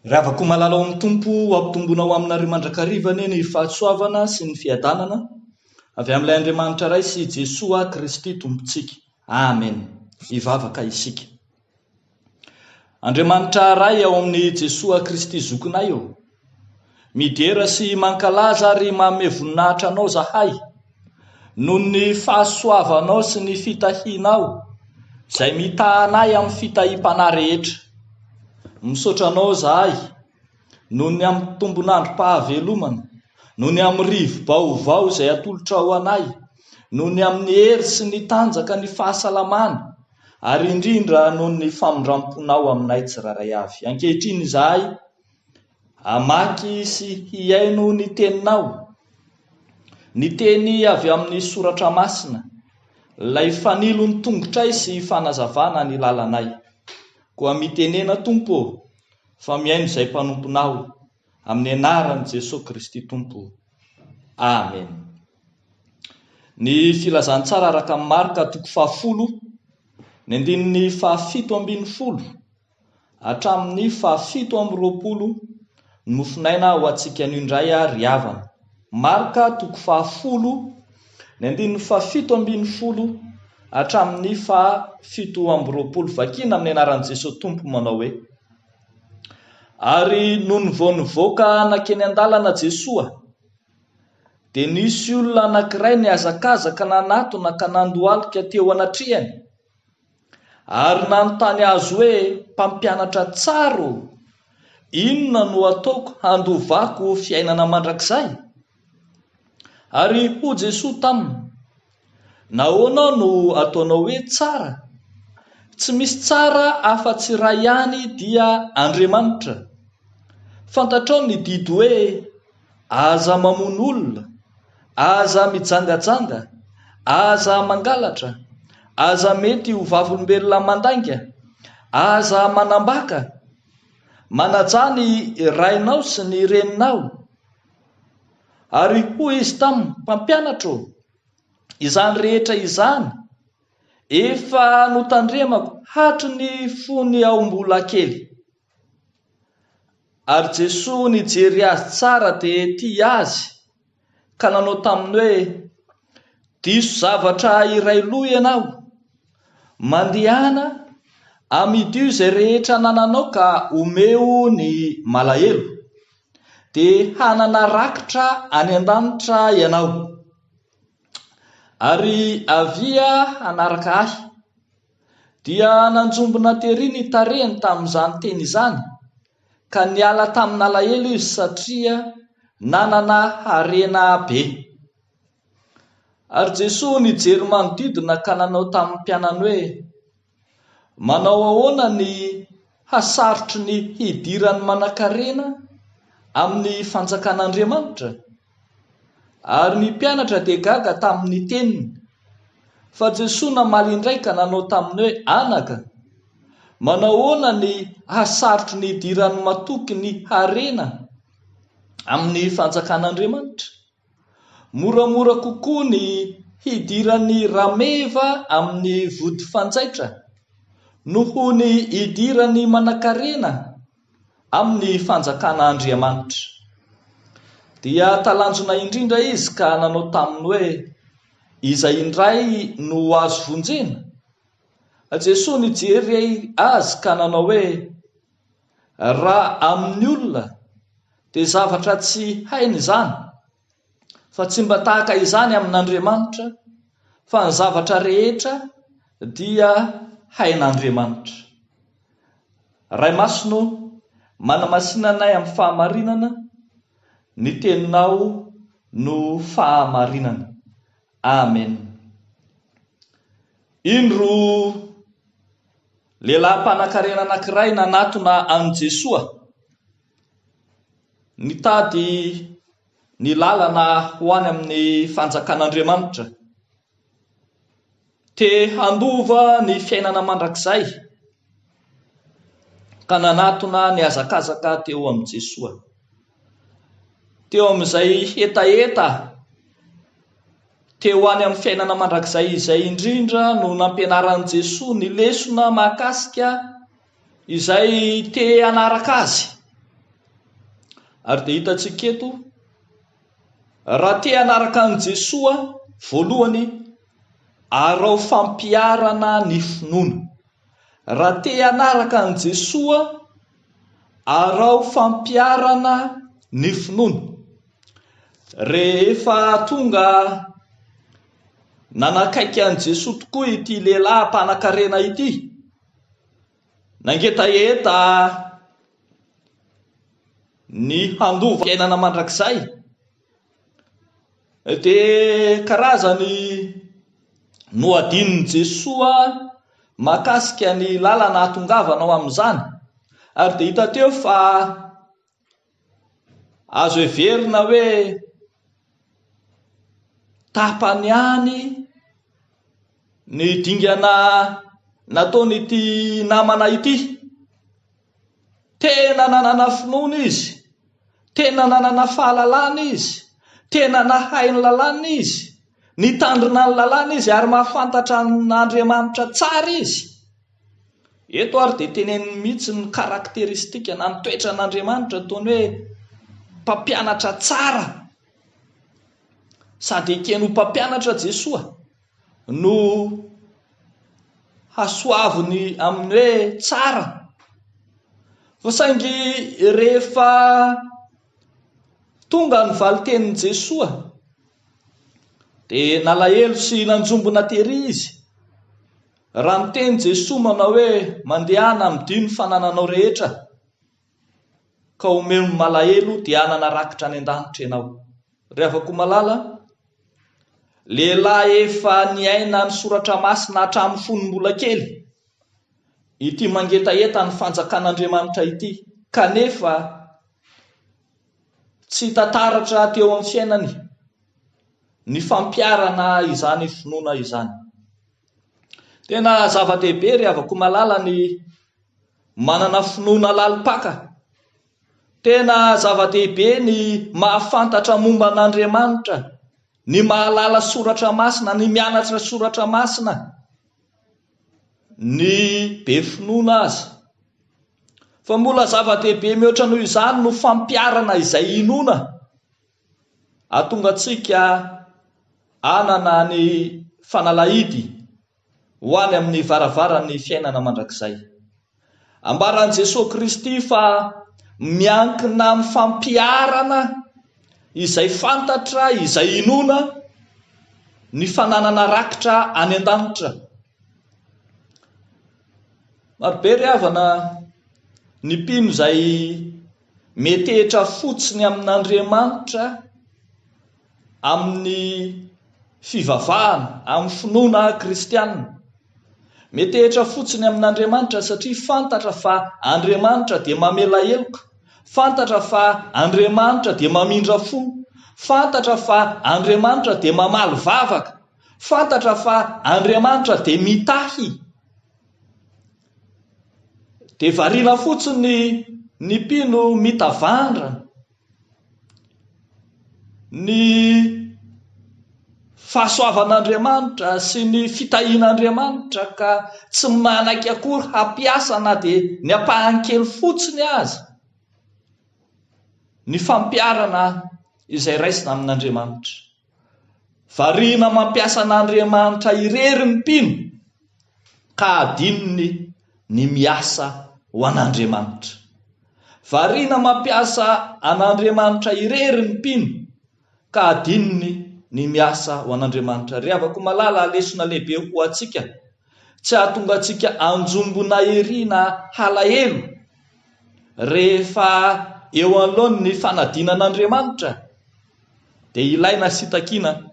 Ravako malala ao amin'ny tompo ampitomboinao aminareo mandrakarivany ny fahasoavana sy ny fiadanana avy amin'ilay Andriamanitra ray sy Jesoa Kristy tompontsika. Amen. Ivavaka isika. Andriamanitra ray ao amin'ny Jesoa Kristy zokinay eo. Midera sy mankalaza ary manome voninahitra anao zahay noho ny fahasoavanao sy ny fitahianao izay mitahanay amin'ny fitahim-panahy rehetra. Misaotra anao zahay noho ny amin'ny tombonandrom-pahavelomana, noho ny amin'ny rivo baovao izay atolotra ho anay, noho ny amin'ny hery sy ny tanjaka ny fahasalamana, ary indrindra noho ny famindramponao aminay tsiraray avy. Ankehitriny izahay hamaky sy hiaino ny teninao, ny teny avy amin'ny soratra masina, ilay fanilo ny tongotray sy fanazavana ny lalanay. Koa mitenena Tompo fa miaino izay mpanomponao amin'ny anaran'i Jesosy Kristy Tompo. Amen. Ny filazantsara araka amin'ny Marka 10 ny andininy 17 hatramin'ny 17 nofinaina ho antsika anio indray ry havana. Marka 10 ny andininy 17 hatramin'ny 17 vakina amin'ny anaran'i Jesosy Tompo manao hoe: ary noho ny vao nivoaka nakeny an-dalana Jesoa, dia nisy olona anankiray niazakazaka nanatona ka nandohalika teo anatrehany, ary nanontany azy hoe: mpampianatra tsara, inona no ataoko handovako fiainana mandrakizay? Ary hoy Jesoa taminy: nahoana no ataonao hoe tsara? Tsy misy tsara afa-tsy iray ihany, dia Andriamanitra. Fantatrao ny didy hoe: aza mamono olona, aza mijangajanga, aza mangalatra, aza mety ho vavolombelona mandainga, aza manambaka, manaja ny rainao sy ny reninao. Ary hoy izy taminy: mpampianatra, izany rehetra izany efa notandremako hatry ny fony aombola kely. Ary Jesoa nijery azy tsara dia tia azy, ka nanao taminy hoe: diso zavatra iray loha ianao, mandehana amidio izay rehetra nananao ka omeo ny malahelo, dia hanana rakitra any an-danitra ianao. Ary avia hanaraka ahy. Dia nanjombona tery ny tarehiny tamin'izany teny izany, ka niala tamin'ny alahelo izy satria nanana harena be. Ary Jesoa nijery manodidina ka nanao tamin'ny mpianany hoe: manao ahoana ny hasarotry ny hidirany manan-karena amin'ny fanjakan'Andriamanitra? Ary ny mpianatra dia gaga tamin'ny teniny. Fa Jesoa namaly indray ka nanao taminy hoe: anaka, manao ahoana ny hasarotry ny hidirany matoky ny harena amin'ny fanjakan'Andriamanitra? Moramora kokoa ny hidirany rameva amin'ny vody fanjaitra noho ny hidirany manan-karena amin'ny fanjakan'Andriamanitra. Dia talanjona indrindra izy ka nanao taminy hoe: izay indray no azo vonjena. Jesoa nijery azy ka nanao hoe: raha amin'ny olona dia zavatra tsy hainy izany, fa tsy mba tahaka izany amin'Andriamanitra, fa ny zavatra rehetra dia hain'Andriamanitra. Ray Masino, manamasinanay amin'ny fahamarinana, ny teninao no fahamarinana. Amen. Indro lehilahy mpanan-karena anankiray nanatona an Jesoa, nitady ny lalana ho any amin'ny fanjakan'Andriamanitra, te handova ny fiainana mandrakizay, ka nanatona ny azakazaka teo amin'ny Jesoa. Teo amin'izay hetaheta teo any amin'ny fiainana mandrakizay izay indrindra no nampianaran'i Jesoa ny lesona mahakasika izay te hanaraka azy. Ary dia hitantsika eto, raha te hanaraka an' Jesosy voalohany arao fampiarana ny finoana. Raha te hanaraka an' Jesosy arao fampiarana ny finoana. Rehefa tonga nanakaiky an' Jesosy tokoa ity lehilahy mpanan-karena ity, nangetaheta ny handova fiainana mandrakizay, dia karazany no adinin' Jesosy makasika ny lalana hatongavanao amin'izany. Ary dia hita teo fa azo heverina hoe tapany any ny dingana nataonyity namana ity. Tena nanana finoana izy, tena nanana fahalalana izy, tena nahay ny lalàna izy, nitandrina ny lalàna izy ary mahafantatra n'Andriamanitra tsara izy. Eto ary dia teneniny mihitsy ny karakteristika na ny toetra n'Andriamanitra toy hoe mpampianatra tsara, sady ekeny ho mpampianatra Jesosy no hasoaviny amin'ny hoe tsara. Fa saingy rehefa tonga ny valitenin'i Jesosy dia nalahelo sy nanjombona tery izy. Raha miteny Jesosy manao hoe mandehana midino ny fanananao rehetra, ka omeo ny malahelo dia hanana rakitra any an-danitra ianao. Rehefa malala, lehilahy efa niaina ny soratra masina hatramin'ny fony-mbola kely, ity mangetaheta ny fanjakan'Andriamanitra ity, kanefa tsy tantaratra teo amin'ny fiainany ny fampiarana izany finoana izany. Tena zava-dehibe rehefa malala ny manana finoana lalipaka. Tena zava-dehibe ny mahafantatra momba an'Andriamanitra, ny mahalala soratra masina, ny mianatra soratra masina, ny be finoana azy. Fa mbola zava-dehibe mihoatra noho izany no fampiarana izay inoana ahatonga antsika hanana ny fanalahidy ho any amin'ny varavaran'ny fiainana mandrakizay. Ambaran'i Jesosy Kristy fa miankina amin'ny fampiarana izay fantatra, izay inoana ny fananana rakitra any an-danitra. Marobe ry havana ny mpino izay metehitra fotsiny amin'Andriamanitra amin'ny fivavahana, amin'ny finoana kristianina. Metehitra fotsiny amin'Andriamanitra satria fantatra fa Andriamanitra dia mamela heloka, fantatra fa Andriamanitra dia mamindra fo, fantatra fa Andriamanitra dia mamaly vavaka, fantatra fa Andriamanitra dia mitahy. Dia variana fotsiny ny mpino mitavandra, ny fahasoavan'Andriamanitra sy ny fitahian'Andriamanitra ka tsy manaiky akory hampiasa na dia ny ampahan-kely fotsiny aza ny fampiarana izay raisina amin'Andriamanitra. Variana mampiasa an'Andriamanitra irery ny mpino ka adinony ny miasa ho an'Andriamanitra. Variana mampiasa an'Andriamanitra irery ny mpino ka adinony ny miasa ho an'Andriamanitra. Rehefa malala lesona lehibe ho antsika, tsy ahatonga antsika anjombona ery na halahelo rehefa eo anoloany ny fanadinan'Andriamanitra, dia ilaina sitakina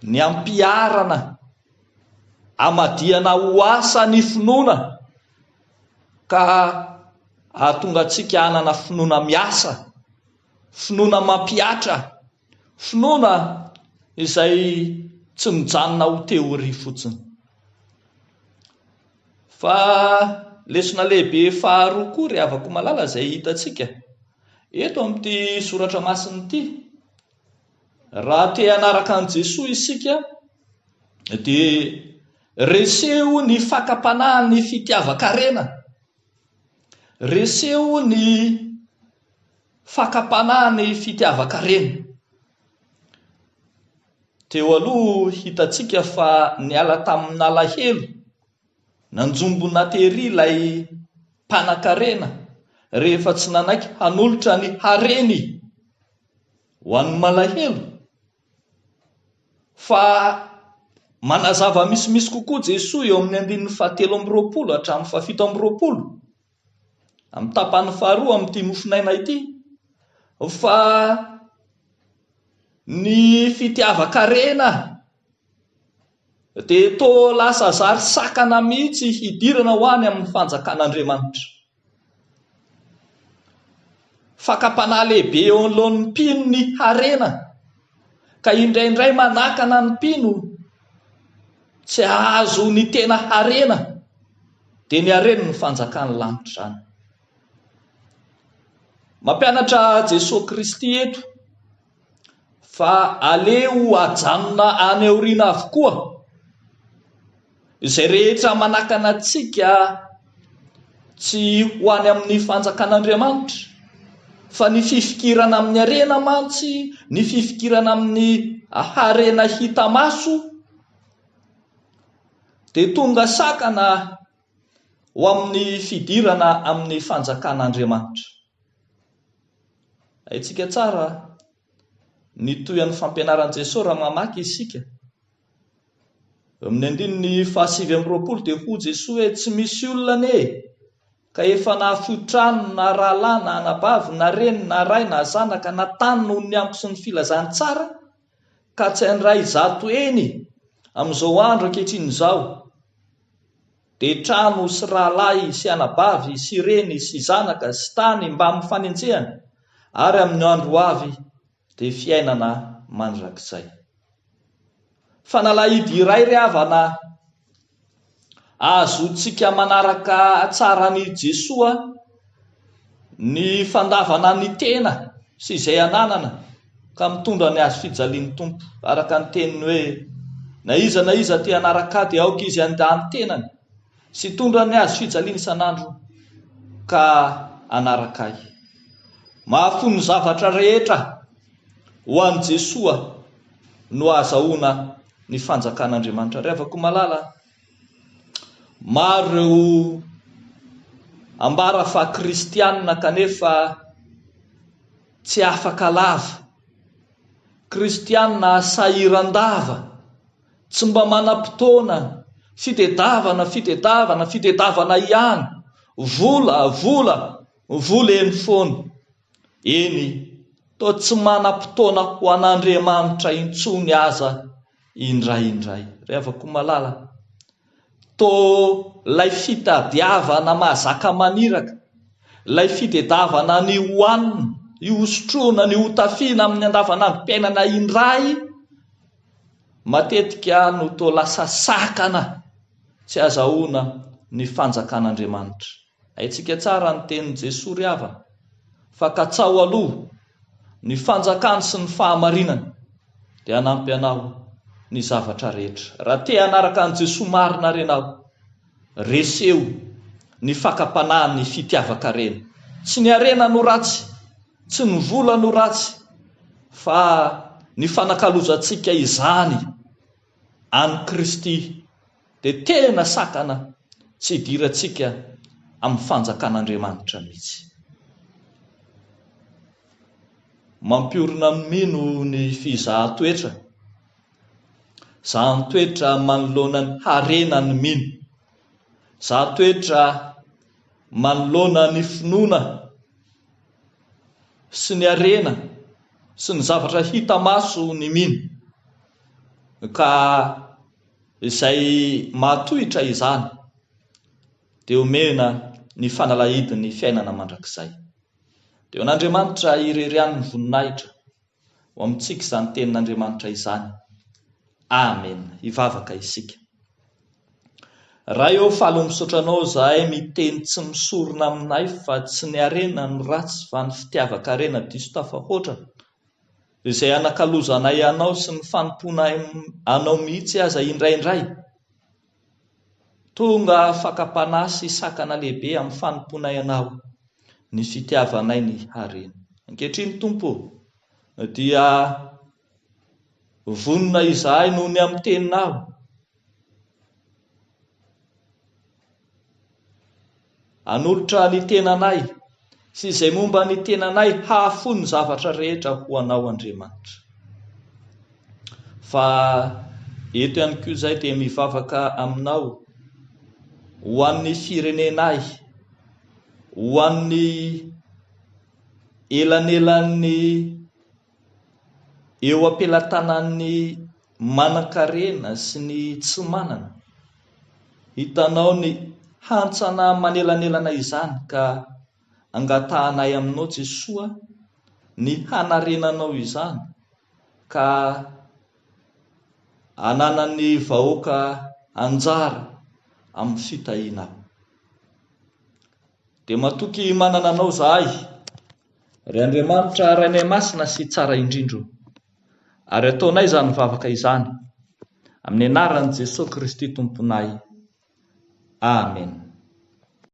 ny ampiarana amadiana ho asa ny finoana ka ahatonga antsika hanana finoana miasa, finoana mampiatra, finoana izay tsy mijanona ho teoria fotsiny. Fa lesona lehibe faharoa koa rehefa malala izay hitantsika eto amin'ity soratra masina ity. Raha te hanaraka an' Jesosy isika dia reseho ny fakapanahy ny fitiava-karena, reseho ny fakapanahy ny fitiavan-karena. Teo aloha hitantsika fa niala tamin'ny alahelo nanjombona tery ilay mpanan-karena rehefa tsy nanaiky hanolotra ny hareny ho an'ny malahelo. Fa manazava misimisy kokoa Jesoa eo amin'ny 7:20 hatramin'ny 7:20 amin'ny tapany faharoa amin'ity mofinaina ity, fa ny fitiavan-karena dia toa lasa zary sakana mihitsy hidirana ho any amin'ny fanjakan'Andriamanitra. Fakapanahy lehibe eo anoloan'ny mpino ny harena, ka indraindray manakana ny mpino tsy ahazo ny tena harena, dia ny harena ny fanjakan'ny lanitra zany. Mampianatra Jesosy Kristy eto fa aleo ajanona any aoriana avokoa izay rehetra manakana antsika tsy ho any amin'ny fanjakan'Andriamanitra, fa ny fifikirana amin'ny harena mantsy, ny fifikirana amin'ny harena hita maso, dia tonga sakana ho amin'ny fidirana amin'ny fanjakan'Andriamanitra. Haitsika tsara ny toyan'ny fampianaran'i Jesosy raha mamaky isika. Amin'ny 7:20 dia hoy Jesosy hoe tsy misy olona ne ka efa nahafoy trano na rahalahy na anabavy na reny na ray na zanaka na tany noho ny ampy sy ny filazany tsara ka tsy handray zato eny amin'izao andro ankehitriny izao, dia trano sy rahalahy sy anabavy sy reny sy zanaka sy tany mba amin'ny fanenjehana ary amin'ny andro avy dia fiainana mandrakizay. Fanalahidy iray ry havana azontsika manaraka tsara ny Jesoa ny fandavana ny tena sy izay ananana ka mitondra ny azo fijalian'ny Tompo, araka ny teniny hoe na iza te hanaraka dia aoka izy handany tenany sy tondra ny azo fijaliana isan'andro ka anaraka ahy. Mahafony zavatra rehetra ho an'i Jesoa no azahoana ny fanjakan'Andriamanitra. Revako malala, maro ireo ambara fa kristianina kanefa tsy afaka lava, kristianina sahiran-dava, tsy mba manam-potoana, fitedavana ihany, vola eny foana. Eny, toa tsy manam-potoana ho an'Andriamanitra intsony aza indraindray. Revako malala, toa lay fitadiavana mahazaka maniraka, lay fitedavana ny hoanina, ny hosotroana, ny hotafiana amin'ny andavanandrom-piainana indray, matetika no toa lasa sakana tsy azahoana ny fanjakan'Andriamanitra. Haitsika tsara ny tenin'i Jesosy ry havana, fa katsao aloha ny fanjakany sy ny fahamarinana dia hanampy anao ny zavatra rehetra. Raha te hanaraka an'i Jesosy marina renao, reseo ny fakapanahy ny fitiavan-karena. Tsy ny harena no ratsy, tsy ny vola no ratsy, fa ny fanakalozantsika izany any Kristy dia tena sakana tsy hidirantsika amin'ny fanjakan'Andriamanitra mihitsy. Mampiorina mino ny fizahan-toetra, zahan-toetra manoloana ny harena ny mino, zahan-toetra manoloana ny finoana sy ny harena sy ny zavatra hita maso ny mino, ka izay mahatohitra izany dia omena ny fanalahidy ny fiainana mandrakizay. Dia n'Andriamanitra ireriany ny voninahitra ho amintsika izany tenin'Andriamanitra izany. Amen. Hivavaka isika. Raha eo falo misaotra anao zahay miteny tsy misorona aminay fa tsy ny harena no ratsy fa ny fitiavan-karena diso tafahoatra, izay anakalozanay anao sy ny fanompona anao mihitsy aza indraindray. Tonga fakapanahy sy sakana lehibe amin'ny fanomponay anao ny fitiavanay ny harena. ankehitriny Tompo dia vonona izahay noho ny amin'ny teninao, hanolotra ny tenanay sy izay momba ny tenanay hahafony zavatra rehetra ho anao Andriamanitra. Fa eto ihany koa izay dia mivavaka aminao ho an'ny firenenay, ho an'ny elanelan'ny eo ampelantanan'ny manan-karena sy ny tsy manana. Hitanao ny hantsana manelanelana izany ka angatahanay aminao Jesoa, ny hanarenanao izany ka ananan'ny vahoaka anjara amin'ny fitahiana. Dia matoky manana anao zahay, ry Andriamanitra rainay masina sy tsara indrindro, ary ataonay izany mivavaka izany amin'ny anaran'i Jesosy Kristy Tomponay. Amen.